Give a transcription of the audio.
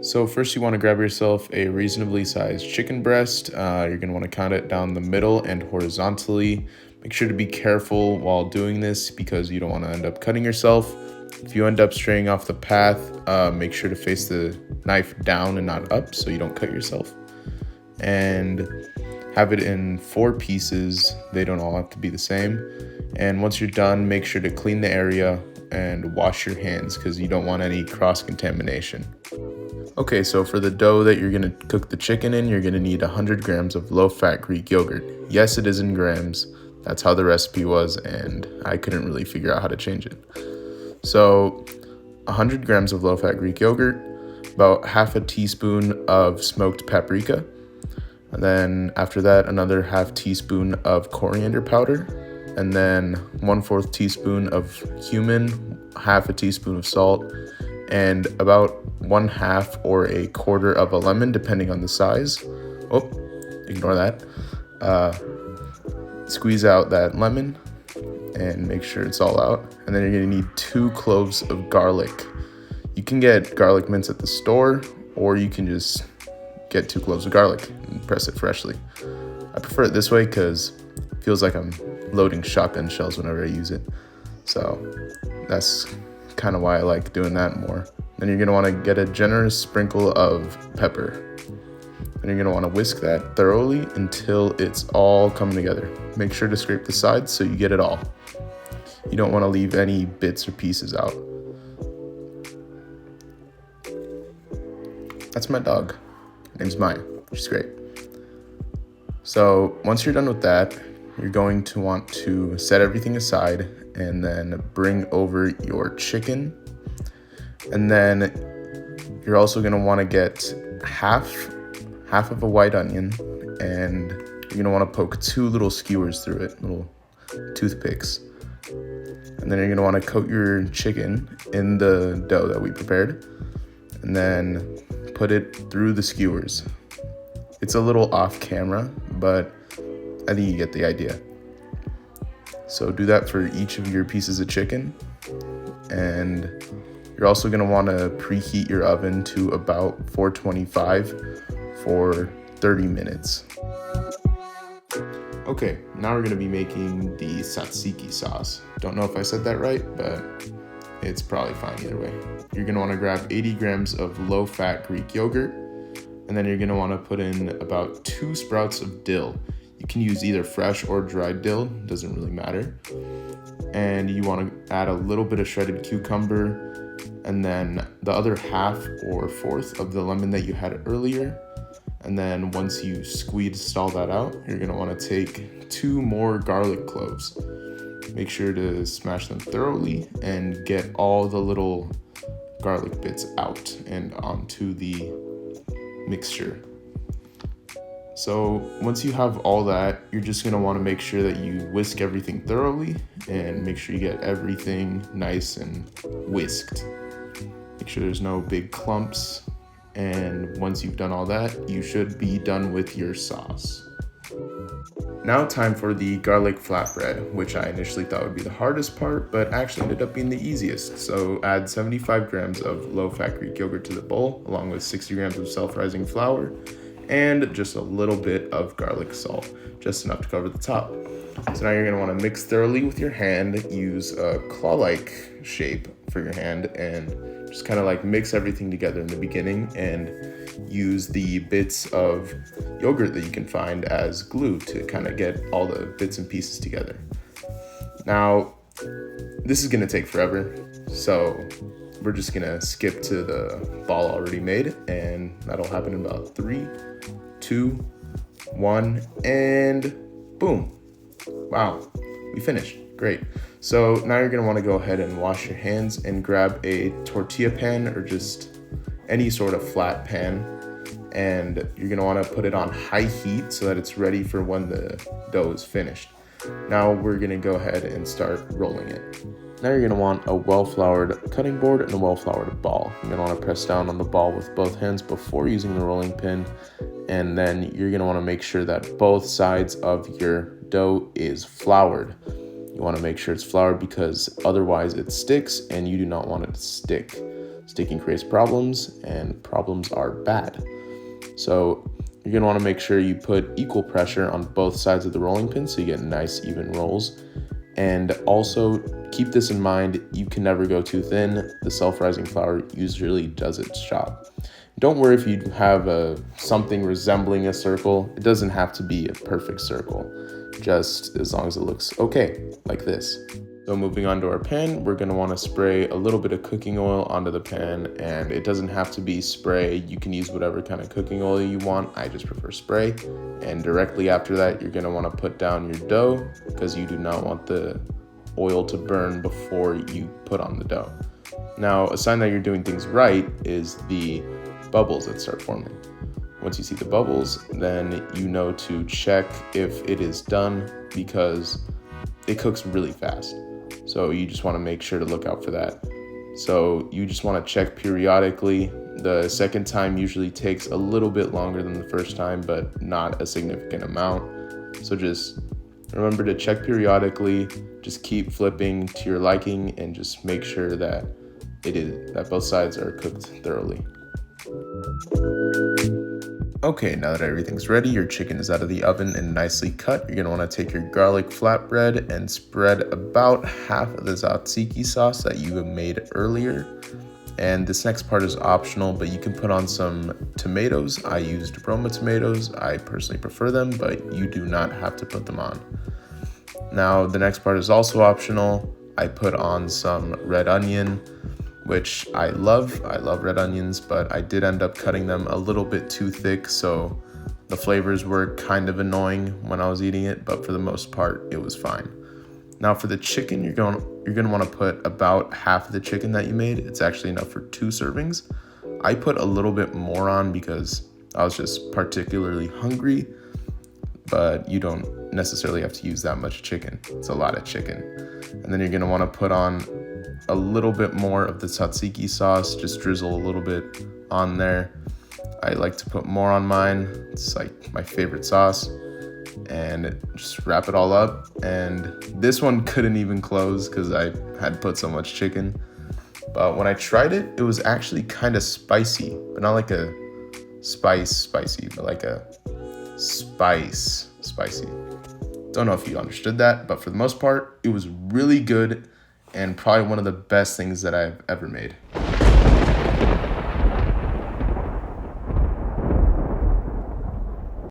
So first you want to grab yourself a reasonably sized chicken breast. You're going to want to count it down the middle and horizontally. Make sure to be careful while doing this because you don't want to end up cutting yourself. If you end up straying off the path, make sure to face the knife down and not up so you don't cut yourself. And have it in 4 pieces. They don't all have to be the same. And once you're done, make sure to clean the area and wash your hands because you don't want any cross-contamination. Okay, so for the dough that you're gonna cook the chicken in, you're gonna need 100 grams of low-fat Greek yogurt. Yes, it is in grams. That's how the recipe was, and I couldn't really figure out how to change it. So 100 grams of low-fat Greek yogurt, about half a teaspoon of smoked paprika, and then after that, another half teaspoon of coriander powder, and then 1/4 teaspoon of cumin, half a teaspoon of salt, and about 1/2 or a quarter of a lemon, depending on the size. Oh, ignore that. Squeeze out that lemon and make sure it's all out. And then you're gonna need 2 cloves of garlic. You can get garlic mince at the store, or you can just get 2 cloves of garlic and press it freshly. I prefer it this way because it feels like I'm loading shotgun shells whenever I use it. So that's kind of why I like doing that more. Then you're gonna wanna get a generous sprinkle of pepper. Then you're gonna wanna whisk that thoroughly until it's all coming together. Make sure to scrape the sides so you get it all. You don't wanna leave any bits or pieces out. That's my dog. Her name's Maya. She's great. So once you're done with that, you're going to want to set everything aside and then bring over your chicken. And then you're also gonna wanna get half of a white onion, and you're gonna wanna poke 2 little skewers through it, little toothpicks. And then you're gonna wanna coat your chicken in the dough that we prepared, and then put it through the skewers. It's a little off camera, but I think you get the idea. So do that for each of your pieces of chicken. And you're also gonna wanna preheat your oven to about 425 for 30 minutes. Okay, now we're gonna be making the tzatziki sauce. Don't know if I said that right, but it's probably fine either way. You're gonna wanna grab 80 grams of low-fat Greek yogurt, and then you're gonna wanna put in about 2 sprouts of dill. You can use either fresh or dried dill, doesn't really matter. And you wanna add a little bit of shredded cucumber, and then the other half or 1/4 of the lemon that you had earlier. And then once you squeezed all that out, you're gonna wanna take 2 more garlic cloves. Make sure to smash them thoroughly and get all the little garlic bits out and onto the mixture. So once you have all that, you're just gonna wanna make sure that you whisk everything thoroughly and make sure you get everything nice and whisked. Make sure there's no big clumps. And once you've done all that, you should be done with your sauce. Now time for the garlic flatbread, which I initially thought would be the hardest part, but actually ended up being the easiest. So add 75 grams of low-fat Greek yogurt to the bowl, along with 60 grams of self-rising flour, and just a little bit of garlic salt, just enough to cover the top. So now you're gonna wanna mix thoroughly with your hand, use a claw-like shape for your hand, and just kind of like mix everything together in the beginning and use the bits of yogurt that you can find as glue to kind of get all the bits and pieces together. Now, this is gonna take forever, so we're just gonna skip to the ball already made, and that'll happen in about 3, 2, 1, and boom. Wow, we finished. Great. So now you're gonna wanna go ahead and wash your hands and grab a tortilla pan or just any sort of flat pan. And you're gonna wanna put it on high heat so that it's ready for when the dough is finished. Now we're gonna go ahead and start rolling it. Now you're gonna want a well-floured cutting board and a well-floured ball. You're gonna wanna press down on the ball with both hands before using the rolling pin. And then you're gonna wanna make sure that both sides of your dough is floured. You want to make sure it's floured because otherwise it sticks and you do not want it to stick. Sticking creates problems, and problems are bad. So you're going to want to make sure you put equal pressure on both sides of the rolling pin so you get nice even rolls. And also keep this in mind, you can never go too thin. The self-rising flour usually does its job. Don't worry if you have something resembling a circle. It doesn't have to be a perfect circle, just as long as it looks okay, like this. So moving on to our pan, we're gonna wanna spray a little bit of cooking oil onto the pan, and it doesn't have to be spray. You can use whatever kind of cooking oil you want. I just prefer spray. And directly after that, you're gonna wanna put down your dough because you do not want the oil to burn before you put on the dough. Now, a sign that you're doing things right is the bubbles that start forming. Once you see the bubbles, then you know to check if it is done because it cooks really fast. So you just want to make sure to look out for that. So you just want to check periodically. The second time usually takes a little bit longer than the first time, but not a significant amount. So just remember to check periodically, just keep flipping to your liking, and just make sure that that both sides are cooked thoroughly. Okay, now that everything's ready, your chicken is out of the oven and nicely cut. You're gonna wanna take your garlic flatbread and spread about half of the tzatziki sauce that you made earlier. And this next part is optional, but you can put on some tomatoes. I used Roma tomatoes. I personally prefer them, but you do not have to put them on. Now, the next part is also optional. I put on some red onion, which I love red onions, but I did end up cutting them a little bit too thick, so the flavors were kind of annoying when I was eating it, but for the most part, it was fine. Now for the chicken, you're gonna wanna put about half of the chicken that you made. It's actually enough for 2 servings. I put a little bit more on because I was just particularly hungry, but you don't necessarily have to use that much chicken. It's a lot of chicken. And then you're gonna wanna put on a little bit more of the tzatziki sauce, just drizzle a little bit on there. I like to put more on mine. It's like my favorite sauce. And just wrap it all up. And this one couldn't even close because I had put so much chicken. But when I tried it, it was actually kind of spicy, but not like a spicy, but like a spicy. Don't know if you understood that, but for the most part, it was really good and probably one of the best things that I've ever made.